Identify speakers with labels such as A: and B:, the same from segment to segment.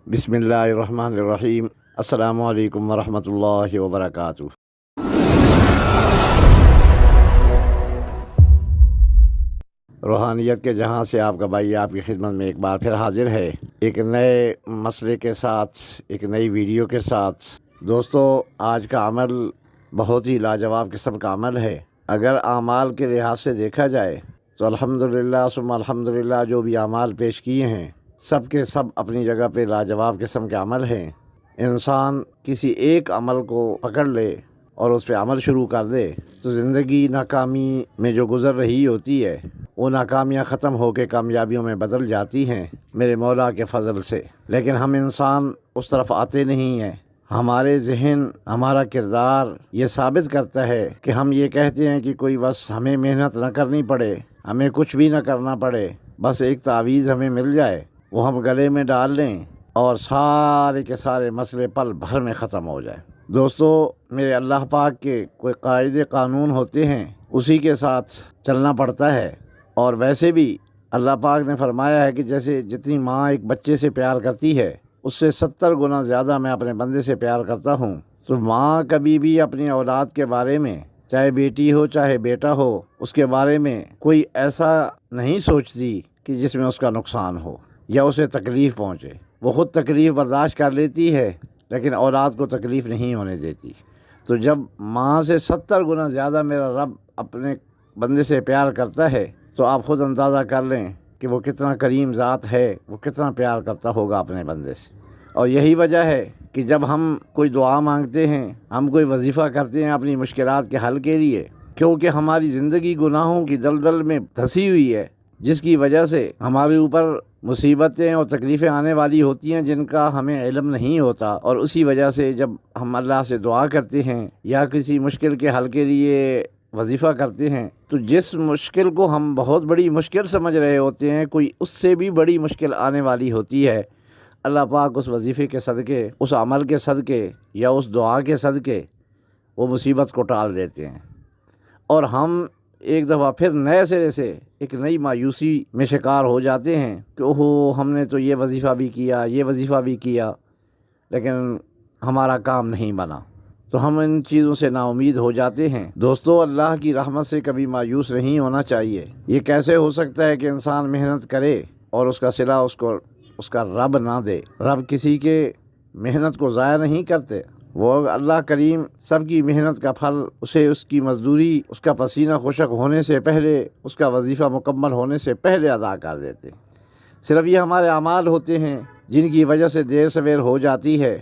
A: بسم اللہ الرحمن الرحیم۔ السلام علیکم ورحمۃ اللہ وبرکاتہ۔ روحانیت کے جہاں سے آپ کا بھائی آپ کی خدمت میں ایک بار پھر حاضر ہے، ایک نئے مسئلے کے ساتھ، ایک نئی ویڈیو کے ساتھ۔ دوستو، آج کا عمل بہت ہی لاجواب قسم کا عمل ہے۔ اگر اعمال کے لحاظ سے دیکھا جائے تو الحمدللہ ثم الحمدللہ جو بھی اعمال پیش کیے ہیں سب کے سب اپنی جگہ پہ لاجواب قسم کے عمل ہیں۔ انسان کسی ایک عمل کو پکڑ لے اور اس پہ عمل شروع کر دے تو زندگی ناکامی میں جو گزر رہی ہوتی ہے وہ ناکامیاں ختم ہو کے کامیابیوں میں بدل جاتی ہیں میرے مولا کے فضل سے۔ لیکن ہم انسان اس طرف آتے نہیں ہیں۔ ہمارے ذہن، ہمارا کردار یہ ثابت کرتا ہے کہ ہم یہ کہتے ہیں کہ کوئی بس ہمیں محنت نہ کرنی پڑے، ہمیں کچھ بھی نہ کرنا پڑے، بس ایک تعویذ ہمیں مل جائے، وہ ہم گلے میں ڈال لیں اور سارے کے سارے مسئلے پل بھر میں ختم ہو جائے۔ دوستو، میرے اللہ پاک کے کوئی قاعدے قانون ہوتے ہیں، اسی کے ساتھ چلنا پڑتا ہے۔ اور ویسے بھی اللہ پاک نے فرمایا ہے کہ جیسے جتنی ماں ایک بچے سے پیار کرتی ہے اس سے 70 گنا زیادہ میں اپنے بندے سے پیار کرتا ہوں۔ تو ماں کبھی بھی اپنی اولاد کے بارے میں، چاہے بیٹی ہو چاہے بیٹا ہو، اس کے بارے میں کوئی ایسا نہیں سوچتی کہ جس میں اس کا نقصان ہو یا اسے تکلیف پہنچے۔ وہ خود تکلیف برداشت کر لیتی ہے لیکن اولاد کو تکلیف نہیں ہونے دیتی۔ تو جب ماں سے 70 گنا زیادہ میرا رب اپنے بندے سے پیار کرتا ہے تو آپ خود اندازہ کر لیں کہ وہ کتنا کریم ذات ہے، وہ کتنا پیار کرتا ہوگا اپنے بندے سے۔ اور یہی وجہ ہے کہ جب ہم کوئی دعا مانگتے ہیں، ہم کوئی وظیفہ کرتے ہیں اپنی مشکلات کے حل کے لیے، کیونکہ ہماری زندگی گناہوں کی دلدل میں دھسی ہوئی ہے، جس کی وجہ سے ہمارے اوپر مصیبتیں اور تکلیفیں آنے والی ہوتی ہیں جن کا ہمیں علم نہیں ہوتا، اور اسی وجہ سے جب ہم اللہ سے دعا کرتے ہیں یا کسی مشکل کے حل کے لیے وظیفہ کرتے ہیں تو جس مشکل کو ہم بہت بڑی مشکل سمجھ رہے ہوتے ہیں کوئی اس سے بھی بڑی مشکل آنے والی ہوتی ہے۔ اللہ پاک اس وظیفے کے صدقے، اس عمل کے صدقے یا اس دعا کے صدقے وہ مصیبت کو ٹال دیتے ہیں، اور ہم ایک دفعہ پھر نئے سرے سے ایک نئی مایوسی میں شکار ہو جاتے ہیں کہ اوہو، ہم نے تو یہ وظیفہ بھی کیا، یہ وظیفہ بھی کیا، لیکن ہمارا کام نہیں بنا، تو ہم ان چیزوں سے نا امید ہو جاتے ہیں۔ دوستو، اللہ کی رحمت سے کبھی مایوس نہیں ہونا چاہیے۔ یہ کیسے ہو سکتا ہے کہ انسان محنت کرے اور اس کا صلہ اس کا رب نہ دے؟ رب کسی کے محنت کو ضائع نہیں کرتے، وہ اللہ کریم سب کی محنت کا پھل اسے، اس کی مزدوری، اس کا پسینہ خشک ہونے سے پہلے، اس کا وظیفہ مکمل ہونے سے پہلے ادا کر دیتے۔ صرف یہ ہمارے اعمال ہوتے ہیں جن کی وجہ سے دیر سویر ہو جاتی ہے۔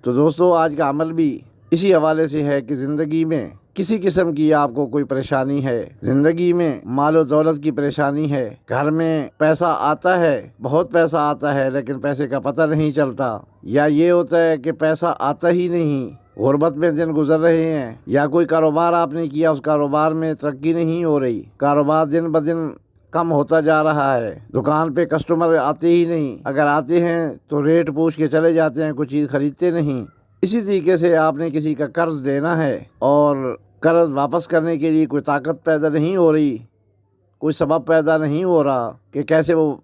A: تو دوستو، آج کا عمل بھی اسی حوالے سے ہے کہ زندگی میں کسی قسم کی آپ کو کوئی پریشانی ہے، زندگی میں مال و دولت کی پریشانی ہے، گھر میں پیسہ آتا ہے، بہت پیسہ آتا ہے لیکن پیسے کا پتہ نہیں چلتا، یا یہ ہوتا ہے کہ پیسہ آتا ہی نہیں، غربت میں دن گزر رہے ہیں، یا کوئی کاروبار آپ نے کیا، اس کاروبار میں ترقی نہیں ہو رہی، کاروبار دن بدن کم ہوتا جا رہا ہے، دکان پہ کسٹمر آتے ہی نہیں، اگر آتے ہیں تو ریٹ پوچھ کے چلے جاتے ہیں، کوئی چیز خریدتے نہیں۔ اسی طریقے سے آپ نے کسی کا قرض دینا ہے اور قرض واپس کرنے کے لیے کوئی طاقت پیدا نہیں ہو رہی، کوئی سبب پیدا نہیں ہو رہا کہ کیسے وہ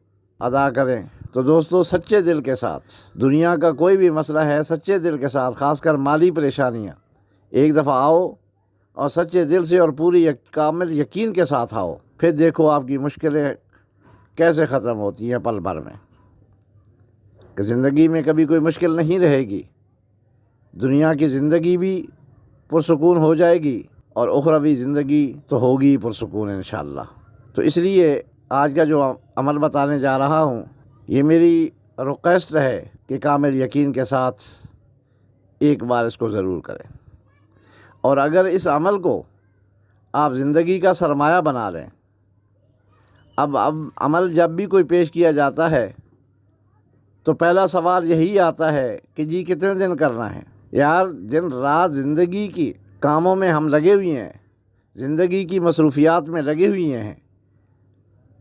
A: ادا کریں۔ تو دوستو، سچے دل کے ساتھ دنیا کا کوئی بھی مسئلہ ہے، سچے دل کے ساتھ، خاص کر مالی پریشانیاں، ایک دفعہ آؤ اور سچے دل سے اور پوری کامل یقین کے ساتھ آؤ، پھر دیکھو آپ کی مشکلیں کیسے ختم ہوتی ہیں پل بھر میں، کہ زندگی میں کبھی کوئی مشکل نہیں رہے گی، دنیا کی زندگی بھی پرسکون ہو جائے گی اور اخروی زندگی تو ہوگی پرسکون انشاءاللہ۔ تو اس لیے آج کا جو عمل بتانے جا رہا ہوں یہ میری ریکویسٹ ہے کہ کامل یقین کے ساتھ ایک بار اس کو ضرور کریں، اور اگر اس عمل کو آپ زندگی کا سرمایہ بنا لیں، اب عمل جب بھی کوئی پیش کیا جاتا ہے تو پہلا سوال یہی آتا ہے کہ جی کتنے دن کرنا ہے؟ یار، دن رات زندگی کی کاموں میں ہم لگے ہوئے ہیں، زندگی کی مصروفیات میں لگے ہوئے ہیں،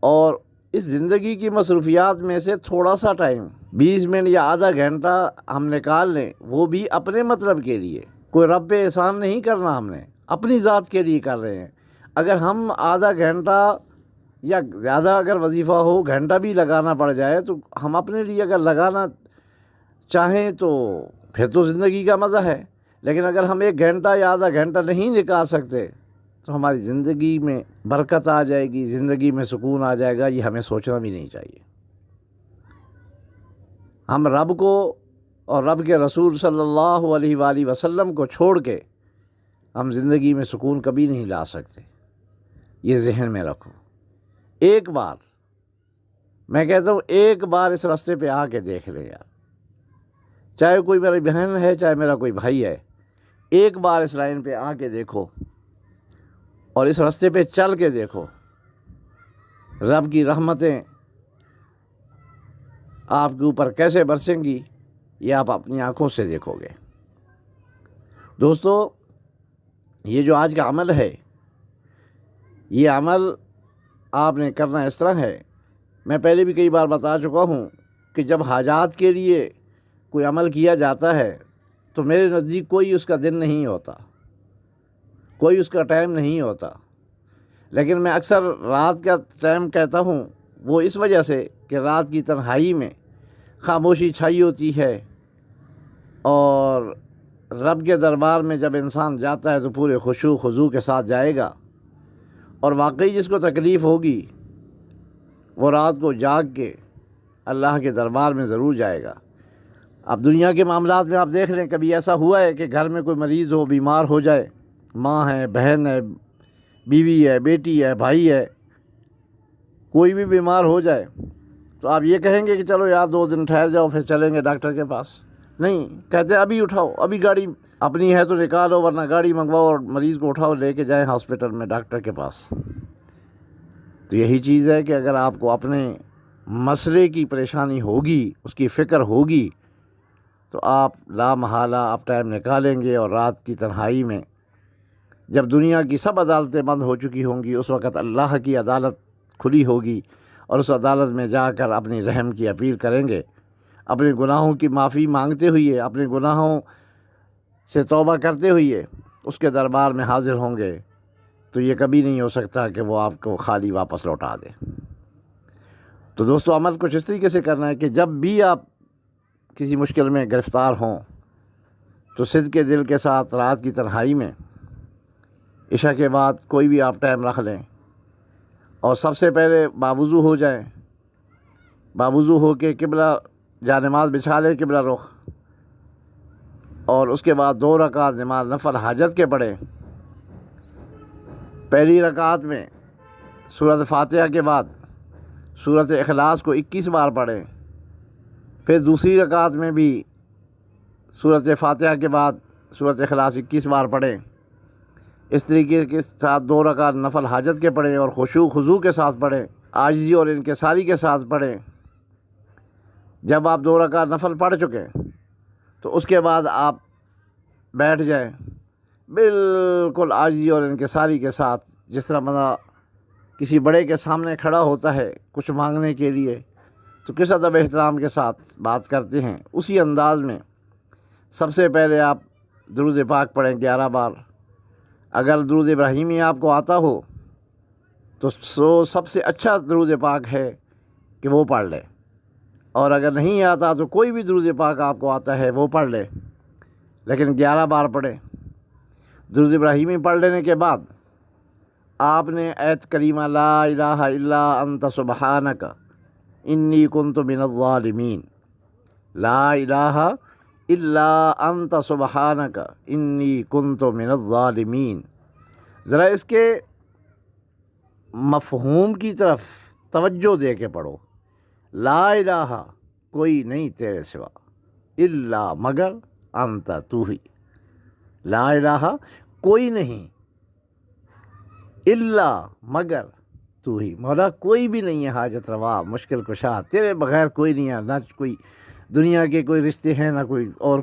A: اور اس زندگی کی مصروفیات میں سے تھوڑا سا ٹائم، 20 منٹ یا آدھا گھنٹہ ہم نکال لیں، وہ بھی اپنے مطلب کے لیے، کوئی رب پہ احسان نہیں کرنا، ہم نے اپنی ذات کے لیے کر رہے ہیں۔ اگر ہم آدھا گھنٹہ یا زیادہ اگر وظیفہ ہو گھنٹہ بھی لگانا پڑ جائے تو ہم اپنے لیے اگر لگانا چاہیں تو پھر تو زندگی کا مزہ ہے، لیکن اگر ہم 1 گھنٹہ یا آدھا گھنٹہ نہیں نکال سکتے تو ہماری زندگی میں برکت آ جائے گی، زندگی میں سکون آ جائے گا، یہ ہمیں سوچنا بھی نہیں چاہیے۔ ہم رب کو اور رب کے رسول صلی اللہ علیہ وآلہ وسلم کو چھوڑ کے ہم زندگی میں سکون کبھی نہیں لا سکتے، یہ ذہن میں رکھو۔ ایک بار میں کہتا ہوں، ایک بار اس راستے پہ آ کے دیکھ لیں یار، چاہے کوئی میری بہن ہے، چاہے میرا کوئی بھائی ہے، ایک بار اس لائن پہ آ کے دیکھو اور اس راستے پہ چل کے دیکھو، رب کی رحمتیں آپ کے اوپر کیسے برسیں گی یہ آپ اپنی آنکھوں سے دیکھو گے۔ دوستو، یہ جو آج کا عمل ہے، یہ عمل آپ نے کرنا اس طرح ہے، میں پہلے بھی کئی بار بتا چکا ہوں کہ جب حاجات کے لیے کوئی عمل کیا جاتا ہے تو میرے نزدیک کوئی اس کا دن نہیں ہوتا، کوئی اس کا ٹائم نہیں ہوتا، لیکن میں اکثر رات کا ٹائم کہتا ہوں، وہ اس وجہ سے کہ رات کی تنہائی میں خاموشی چھائی ہوتی ہے، اور رب کے دربار میں جب انسان جاتا ہے تو پورے خشوع خضوع کے ساتھ جائے گا، اور واقعی جس کو تکلیف ہوگی وہ رات کو جاگ کے اللہ کے دربار میں ضرور جائے گا۔ اب دنیا کے معاملات میں آپ دیکھ لیں، کبھی ایسا ہوا ہے کہ گھر میں کوئی مریض ہو، بیمار ہو جائے، ماں ہے، بہن ہے، بیوی ہے، بیٹی ہے، بھائی ہے، کوئی بھی بیمار ہو جائے تو آپ یہ کہیں گے کہ چلو یار 2 دن ٹھہر جاؤ پھر چلیں گے ڈاکٹر کے پاس؟ نہیں، کہتے ہیں ابھی اٹھاؤ، ابھی گاڑی اپنی ہے تو نکالو، ورنہ گاڑی منگواؤ اور مریض کو اٹھاؤ، لے کے جائیں ہاسپٹل میں، ڈاکٹر کے پاس۔ تو یہی چیز ہے کہ اگر آپ کو اپنے مسئلے کی پریشانی ہوگی، اس کی فکر ہوگی، تو آپ لا محالہ آپ ٹائم نکالیں گے، اور رات کی تنہائی میں جب دنیا کی سب عدالتیں بند ہو چکی ہوں گی، اس وقت اللہ کی عدالت کھلی ہوگی، اور اس عدالت میں جا کر اپنی رحم کی اپیل کریں گے، اپنے گناہوں کی معافی مانگتے ہوئے، اپنے گناہوں سے توبہ کرتے ہوئے اس کے دربار میں حاضر ہوں گے، تو یہ کبھی نہیں ہو سکتا کہ وہ آپ کو خالی واپس لوٹا دے۔ تو دوستو، عمل کچھ اس طریقے سے کرنا ہے کہ جب بھی آپ کسی مشکل میں گرفتار ہوں تو صدق کے دل کے ساتھ رات کی تنہائی میں عشاء کے بعد کوئی بھی آپ ٹائم رکھ لیں، اور سب سے پہلے باوضو ہو جائیں، باوضو ہو کے قبلہ جا نماز بچھا لیں، قبلہ رخ، اور اس کے بعد 2 رکعت نماز نفل حاجت کے پڑھیں۔ پہلی رکعت میں سورۃ فاتحہ کے بعد سورۃ اخلاص کو 21 بار پڑھیں، پھر دوسری رکعت میں بھی سورۃ فاتحہ کے بعد سورۃ اخلاص 21 بار پڑھیں۔ اس طریقے کے ساتھ 2 رکعت نفل حاجت کے پڑھیں، اور خشوع خضوع کے ساتھ پڑھیں، عاجزی اور انکساری کے ساتھ پڑھیں۔ جب آپ 2 رکعت نفل پڑھ چکیں تو اس کے بعد آپ بیٹھ جائیں، بالکل عاجزی اور انکساری کے ساتھ، جس طرح بندہ کسی بڑے کے سامنے کھڑا ہوتا ہے کچھ مانگنے کے لیے تو کس ادب احترام کے ساتھ بات کرتے ہیں، اسی انداز میں سب سے پہلے آپ درود پاک پڑھیں 11 بار۔ اگر درود ابراہیمی آپ کو آتا ہو تو سب سے اچھا درود پاک ہے کہ وہ پڑھ لیں، اور اگر نہیں آتا تو کوئی بھی درود پاک آپ کو آتا ہے وہ پڑھ لیں، لیکن 11 بار پڑھیں۔ درود ابراہیمی پڑھ لینے کے بعد آپ نے آیت کریمہ لا الہ الا انت سبحانک انی کنت من الظالمین، لا الہ الا انت سبحانک انی کنت من الظالمین، ذرا اس کے مفہوم کی طرف توجہ دے کے پڑھو۔ لا الہ، کوئی نہیں تیرے سوا، الا، مگر، انت، تو ہی، لا الہ، کوئی نہیں، الا، مگر، تو ہی، مولا کوئی بھی نہیں ہے حاجت روا، مشکل کشا، تیرے بغیر کوئی نہیں ہے، نہ کوئی دنیا کے کوئی رشتے ہیں، نہ کوئی اور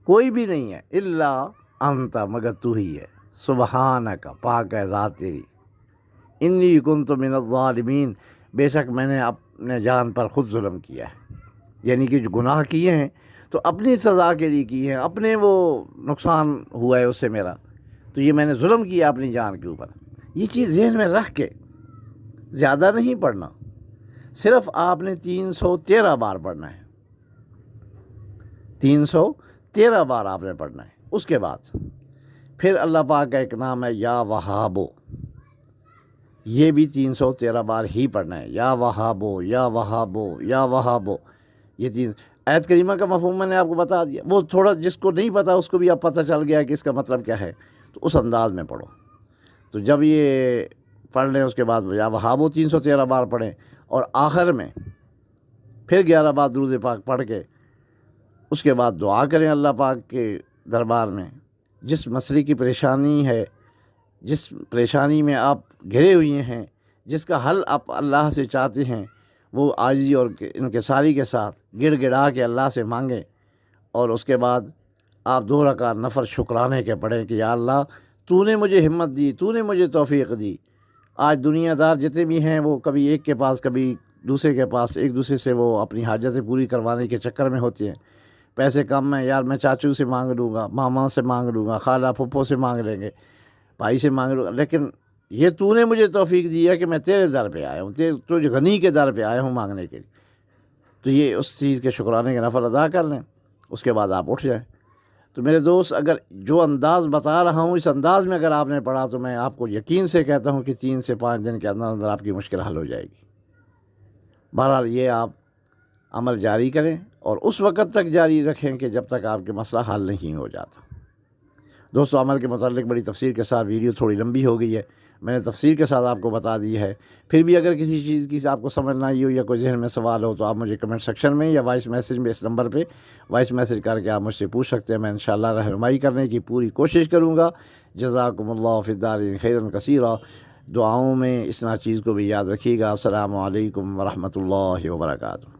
A: کوئی بھی نہیں ہے، الا انت، مگر تو ہی ہے، سبحانک، پاک ہے ذات تیری، انی کنت من الظالمین، بے شک میں نے اپنے جان پر خود ظلم کیا ہے، یعنی کہ جو گناہ کیے ہیں تو اپنی سزا کے لیے کیے ہیں، اپنے وہ نقصان ہوا ہے اس سے میرا، تو یہ میں نے ظلم کیا اپنی جان کے اوپر۔ یہ چیز ذہن میں رکھ کے زیادہ نہیں پڑھنا، صرف آپ نے 313 بار پڑھنا ہے، 313 بار آپ نے پڑھنا ہے۔ اس کے بعد پھر اللہ پاک کا ایک نام ہے یا وہابو، یہ بھی 313 بار ہی پڑھنا ہے، یا وہابو یا وہابو یا وہابو۔ یہ تین آیت کریمہ کا مفہوم میں نے آپ کو بتا دیا، وہ تھوڑا جس کو نہیں پتا اس کو بھی اب پتہ چل گیا کہ اس کا مطلب کیا ہے، تو اس انداز میں پڑھو۔ تو جب یہ پڑھ لیں اس کے بعد یا وہابو 313 بار پڑھیں، اور آخر میں پھر 11 بار درود پاک پڑھ کے اس کے بعد دعا کریں اللہ پاک کے دربار میں۔ جس مسئلے کی پریشانی ہے، جس پریشانی میں آپ گھرے ہوئے ہیں، جس کا حل آپ اللہ سے چاہتے ہیں، وہ عاجزی اور انکساری کے ساتھ گڑ گڑا کے اللہ سے مانگیں، اور اس کے بعد آپ 2 رکعت نفل شکرانے کے پڑھیں کہ یا اللہ تو نے مجھے ہمت دی، تو نے مجھے توفیق دی۔ آج دنیا دار جتنے بھی ہیں وہ کبھی ایک کے پاس کبھی دوسرے کے پاس، ایک دوسرے سے وہ اپنی حاجتیں پوری کروانے کے چکر میں ہوتے ہیں۔ پیسے کم ہیں، یار میں چاچو سے مانگ لوں گا، ماما سے مانگ لوں گا، خالہ پھپھو سے مانگ لیں گے، بھائی سے مانگ لوں گا، لیکن یہ تو نے مجھے توفیق دی ہے کہ میں تیرے در پہ آیا ہوں، تجھ غنی کے در پہ آیا ہوں مانگنے کے لیے۔ تو یہ اس چیز کے شکرانے کے نفل ادا کر لیں، اس کے بعد آپ اٹھ جائیں۔ تو میرے دوست، اگر جو انداز بتا رہا ہوں اس انداز میں اگر آپ نے پڑھا تو میں آپ کو یقین سے کہتا ہوں کہ 3 سے 5 دن کے اندر اندر آپ کی مشکل حل ہو جائے گی۔ بہرحال یہ آپ عمل جاری کریں اور اس وقت تک جاری رکھیں کہ جب تک آپ کے مسئلہ حل نہیں ہو جاتا۔ دوستو، عمل کے متعلق بڑی تفصیل کے ساتھ ویڈیو تھوڑی لمبی ہو گئی ہے، میں نے تفصیل کے ساتھ آپ کو بتا دی ہے۔ پھر بھی اگر کسی چیز کی آپ کو سمجھ نہ آئی ہو یا کوئی ذہن میں سوال ہو تو آپ مجھے کمنٹ سیکشن میں یا وائس میسیج میں اس نمبر پہ وائس میسیج کر کے آپ مجھ سے پوچھ سکتے ہیں، میں انشاءاللہ رہنمائی کرنے کی پوری کوشش کروں گا۔ جزاکم اللہ فی الدارین خیرا کثیرا۔ دعاؤں میں اس چیز کو بھی یاد رکھیے گا۔ السلام علیکم ورحمۃ اللہ وبرکاتہ۔